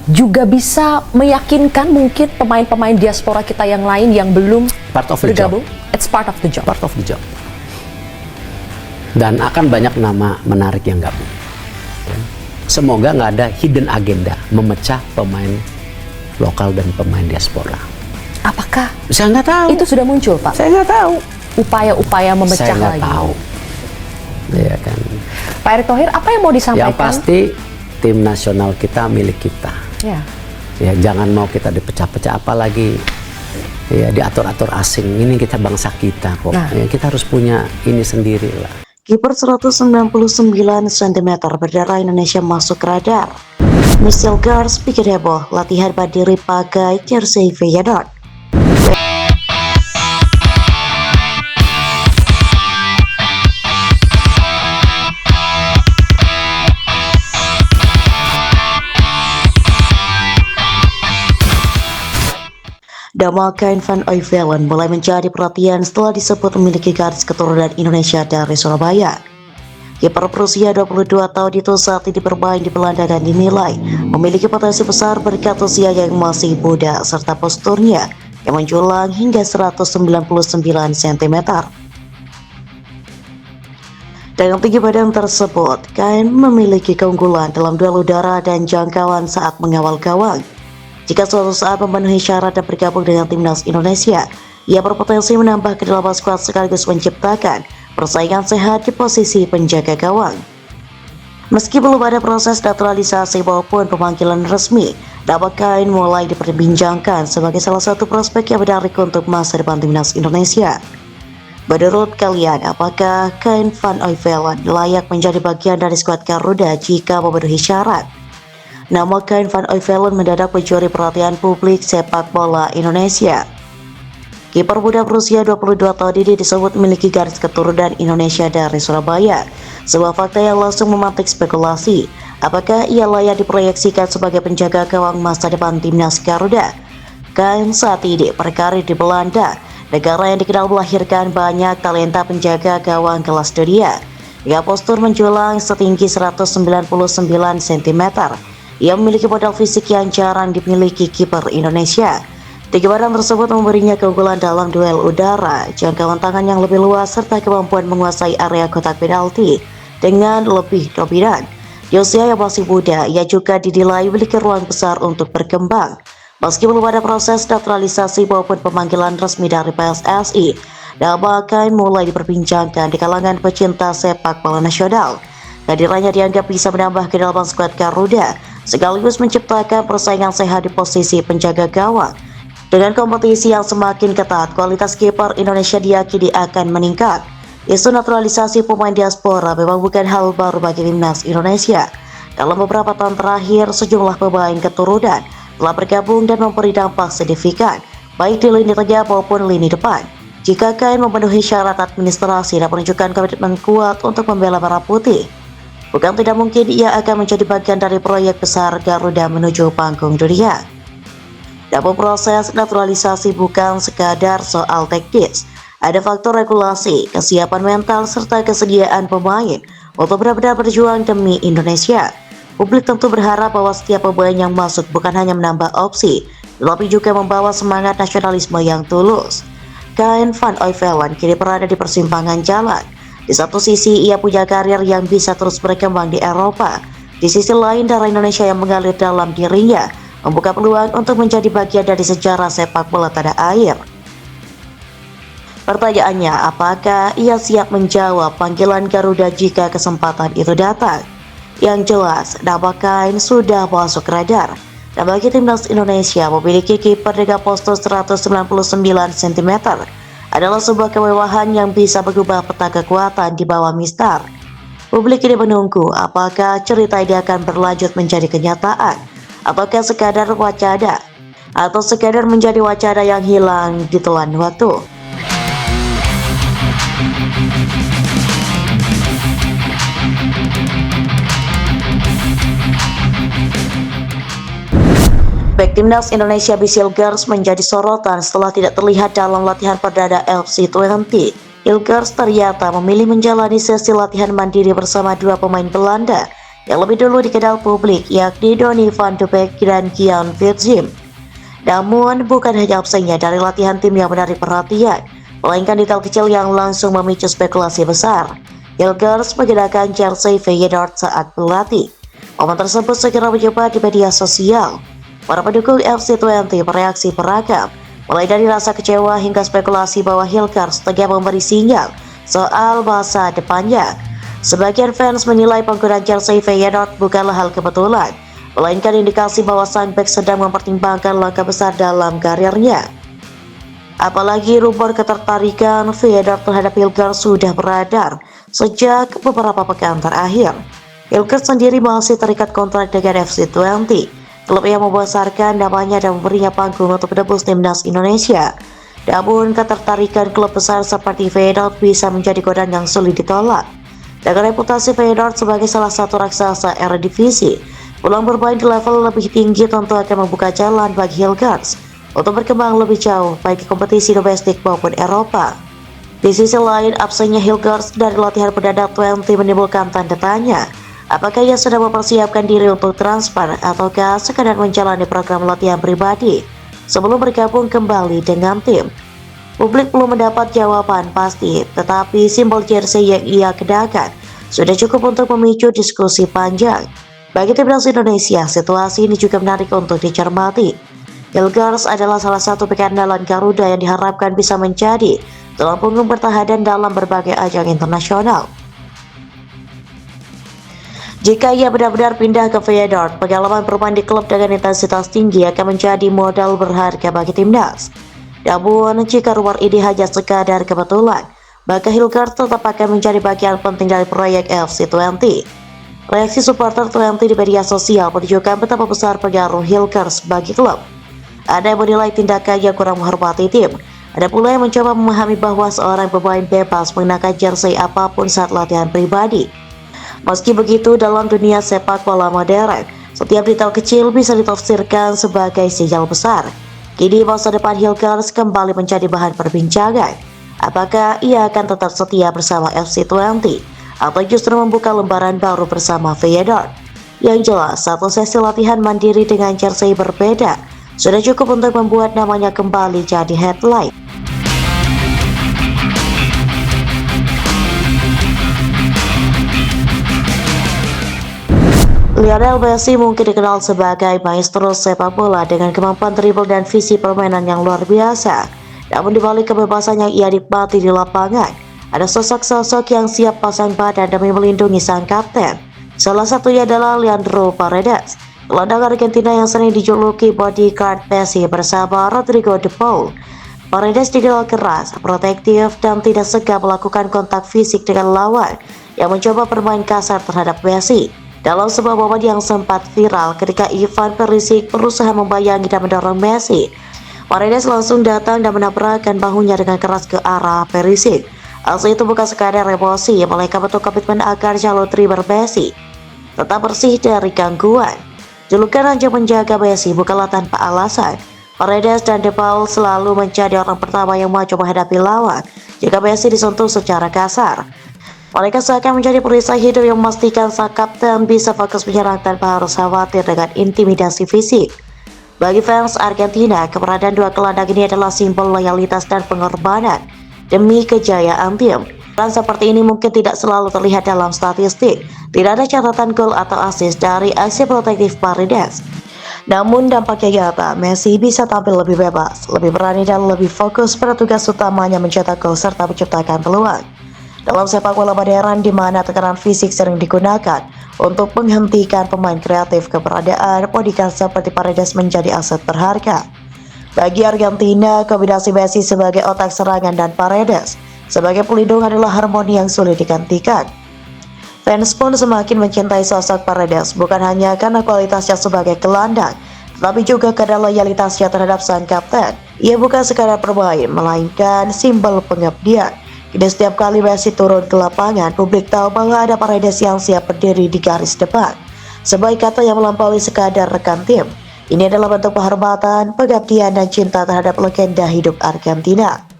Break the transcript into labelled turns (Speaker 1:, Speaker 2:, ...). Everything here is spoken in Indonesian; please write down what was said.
Speaker 1: juga bisa meyakinkan mungkin pemain-pemain diaspora kita yang lain yang belum bergabung? It's part of the job.
Speaker 2: Part of the job. Dan akan banyak nama menarik yang gabung. Semoga nggak ada hidden agenda memecah pemain lokal dan pemain diaspora.
Speaker 1: Apakah
Speaker 2: saya nggak tahu
Speaker 1: itu sudah muncul, Pak?
Speaker 2: Saya nggak tahu.
Speaker 1: Upaya-upaya memecah
Speaker 2: saya nggak
Speaker 1: lagi.
Speaker 2: tahu. Ya kan.
Speaker 1: Pak Erick Thohir, apa yang mau disampaikan?
Speaker 2: Yang pasti tim nasional kita milik kita.
Speaker 1: Ya.
Speaker 2: Ya, jangan mau kita dipecah-pecah, apalagi ya diatur-atur asing. Ini kita bangsa kita kok.
Speaker 1: Nah.
Speaker 2: Ya, kita harus punya ini sendiri lah.
Speaker 3: Kiper 199 cm berdarah Indonesia masuk radar. Michelle Gars bikin heboh, latihan berdiri pakai jersey Feyenoord. Nama Kain van Oivelen mulai menjadi perhatian setelah disebut memiliki garis keturunan Indonesia dari Surabaya. Kiper berusia 22 tahun itu saat ini bermain di Belanda dan dinilai memiliki potensi besar berkat usia yang masih muda serta posturnya yang menjulang hingga 199 cm. Dengan tinggi badan tersebut, Kain memiliki keunggulan dalam duel udara dan jangkauan saat mengawal gawang. Jika suatu saat memenuhi syarat dan bergabung dengan timnas Indonesia, ia berpotensi menambah kedalaman skuad sekaligus menciptakan persaingan sehat di posisi penjaga gawang. Meski belum ada proses naturalisasi maupun pemanggilan resmi, nama Kain mulai diperbincangkan sebagai salah satu prospek yang menarik untuk masa depan timnas Indonesia. Menurut kalian, apakah Kain van Oivelen layak menjadi bagian dari skuad Garuda jika memenuhi syarat? Nama Kain van Oivelen mendadak mencuri perhatian publik sepak bola Indonesia. Kiper muda berusia 22 tahun ini disebut memiliki garis keturunan Indonesia dari Surabaya. Sebuah fakta yang langsung memantik spekulasi. Apakah ia layak diproyeksikan sebagai penjaga gawang masa depan timnas Garuda? Kain saat ini berkarir di Belanda, negara yang dikenal melahirkan banyak talenta penjaga gawang kelas dunia. Ia postur menjulang setinggi 199 cm. Ia memiliki modal fisik yang jarang dimiliki kiper Indonesia. Tinggi badan tersebut memberinya keunggulan dalam duel udara, jangkauan tangan yang lebih luas, serta kemampuan menguasai area kotak penalti dengan lebih dominan. Di usia yang masih muda, ia juga dinilai memiliki ruang besar untuk berkembang. Meski belum ada proses naturalisasi maupun pemanggilan resmi dari PSSI, nama Kain mulai diperbincangkan di kalangan pecinta sepak bola nasional. Kehadirannya dianggap bisa menambah kedalaman skuad Garuda, sekaligus menciptakan persaingan sehat di posisi penjaga gawang. Dengan kompetisi yang semakin ketat, kualitas kiper Indonesia diyakini akan meningkat. Isu naturalisasi pemain diaspora memang bukan hal baru bagi timnas Indonesia. Dalam beberapa tahun terakhir, sejumlah pemain keturunan telah bergabung dan memberi dampak signifikan, baik di lini tengah maupun lini depan. Jika Kain memenuhi syarat administrasi dan menunjukkan komitmen kuat untuk membela Merah Putih, bukan tidak mungkin ia akan menjadi bagian dari proyek besar Garuda menuju panggung dunia. Namun proses naturalisasi bukan sekadar soal teknis. Ada faktor regulasi, kesiapan mental, serta kesediaan pemain untuk benar-benar berjuang demi Indonesia. Publik tentu berharap bahwa setiap pemain yang masuk bukan hanya menambah opsi, tetapi juga membawa semangat nasionalisme yang tulus. Kain van Oivelen kini berada di persimpangan jalan. Di satu sisi ia punya karir yang bisa terus berkembang di Eropa. Di sisi lain darah Indonesia yang mengalir dalam dirinya membuka peluang untuk menjadi bagian dari sejarah sepak bola tanah air. Pertanyaannya, apakah ia siap menjawab panggilan Garuda jika kesempatan itu datang? Yang jelas, nama Kain sudah masuk radar. Dan bagi timnas Indonesia memiliki kiper dengan postur 199 cm adalah sebuah kemewahan yang bisa mengubah peta kekuatan di bawah Mister. Publik ini menunggu apakah cerita ini akan berlanjut menjadi kenyataan, ataukah sekadar wacana, atau sekadar menjadi wacana yang hilang ditelan waktu. Bek timnas Indonesia Michelle Gars menjadi sorotan setelah tidak terlihat dalam latihan perdana FC20. Ilgers ternyata memilih menjalani sesi latihan mandiri bersama dua pemain Belanda, yang lebih dulu dikenal publik, yakni Donny van de Beek dan Kian Fitzim. Namun, bukan hanya absennya dari latihan tim yang menarik perhatian, melainkan detail kecil yang langsung memicu spekulasi besar. Hilgers menggunakan jersey Feyenoord saat berlatih. Momen tersebut segera menyebar di media sosial. Para pendukung FC20 bereaksi beragam, mulai dari rasa kecewa hingga spekulasi bahwa Hilgers tengah memberi sinyal soal masa depannya. Sebagian fans menilai penggunaan jersey Feyenoord bukanlah hal kebetulan, melainkan indikasi bahwa sang bek sedang mempertimbangkan langkah besar dalam karirnya. Apalagi rumor ketertarikan Feyenoord terhadap Hilgers sudah beredar sejak beberapa pekan terakhir. Hilgers sendiri masih terikat kontrak dengan FC20, klub yang membesarkan namanya dan memberinya panggung untuk menembus timnas Indonesia. Namun, ketertarikan klub besar seperti Feyenoord bisa menjadi godaan yang sulit ditolak. Dengan reputasi Feyenoord sebagai salah satu raksasa Eredivisie, pulang bermain di level lebih tinggi tentu akan membuka jalan bagi Hilgers untuk berkembang lebih jauh baik di kompetisi domestik maupun Eropa. Di sisi lain, absennya Hilgers dari latihan perdana 20 menimbulkan tanda tanya. Apakah ia sudah mempersiapkan diri untuk transfer ataukah sekadar menjalani program latihan pribadi sebelum bergabung kembali dengan tim? Publik belum mendapat jawaban pasti, tetapi simbol jersey yang ia kenakan sudah cukup untuk memicu diskusi panjang. Bagi timnas Indonesia, situasi ini juga menarik untuk dicermati. Hilgers adalah salah satu bek andalan Garuda yang diharapkan bisa menjadi tulang punggung pertahanan dalam berbagai ajang internasional. Jika ia benar-benar pindah ke Feyenoord, pengalaman bermain di klub dengan intensitas tinggi akan menjadi modal berharga bagi timnas. Namun, jika rumor ini hanya sekadar kebetulan, maka Hilgers tetap akan menjadi bagian penting dari proyek FC20. Reaksi supporter 20 di media sosial menunjukkan betapa besar pengaruh Hilgers bagi klub. Ada yang menilai tindakannya kurang menghormati tim. Ada pula yang mencoba memahami bahwa seorang pemain bebas mengenakan jersey apapun saat latihan pribadi. Meski begitu, dalam dunia sepak bola modern, setiap detail kecil bisa ditafsirkan sebagai sinyal besar. Kini masa depan Hilgers kembali menjadi bahan perbincangan. Apakah ia akan tetap setia bersama FC20 atau justru membuka lembaran baru bersama Feyenoord? Yang jelas, satu sesi latihan mandiri dengan jersey berbeda sudah cukup untuk membuat namanya kembali jadi headline. Lionel Messi mungkin dikenal sebagai maestro sepak bola dengan kemampuan dribble dan visi permainan yang luar biasa. Namun di balik kebebasan yang ia nikmati di lapangan, ada sosok-sosok yang siap pasang badan demi melindungi sang kapten. Salah satunya adalah Leandro Paredes, gelandang Argentina yang sering dijuluki bodyguard Messi bersama Rodrigo de Paul. Paredes dikenal keras, protektif, dan tidak segan melakukan kontak fisik dengan lawan yang mencoba bermain kasar terhadap Messi. Dalam sebuah momen yang sempat viral ketika Ivan Perisic berusaha membayangi dan mendorong Messi, Paredes langsung datang dan menabrakkan bahunya dengan keras ke arah Perisic. Aksi itu bukan sekadar emosi, melainkan bentuk komitmen agar jalur dribble Messi tetap bersih dari gangguan. Julukan Raja Penjaga Messi bukanlah tanpa alasan. Paredes dan De Paul selalu menjadi orang pertama yang maju menghadapi lawan jika Messi disentuh secara kasar. Mereka seakan menjadi perisai hidup yang memastikan sang kapten bisa fokus menyerang tanpa harus khawatir dengan intimidasi fisik. Bagi fans Argentina, keberadaan dua gelandang ini adalah simbol loyalitas dan pengorbanan demi kejayaan tim. Dan seperti ini mungkin tidak selalu terlihat dalam statistik. Tidak ada catatan gol atau assist dari aksi protektif Paredes. Namun dampaknya nyata, Messi bisa tampil lebih bebas, lebih berani dan lebih fokus pada tugas utamanya mencetak gol serta menciptakan peluang. Dalam sepak bola modern di mana tekanan fisik sering digunakan untuk menghentikan pemain kreatif, keberadaan bodyguard seperti Paredes menjadi aset berharga. Bagi Argentina, kombinasi Messi sebagai otak serangan dan Paredes sebagai pelindung adalah harmoni yang sulit digantikan. Fans pun semakin mencintai sosok Paredes bukan hanya karena kualitasnya sebagai gelandang, tetapi juga karena loyalitasnya terhadap sang kapten. Ia bukan sekadar bermain, melainkan simbol pengabdian. Kini setiap kali Messi turun ke lapangan, publik tahu bahwa ada Paredes yang siap berdiri di garis depan. Sebaik kata yang melampaui sekadar rekan tim. Ini adalah bentuk penghormatan, pengabdian, dan cinta terhadap legenda hidup Argentina.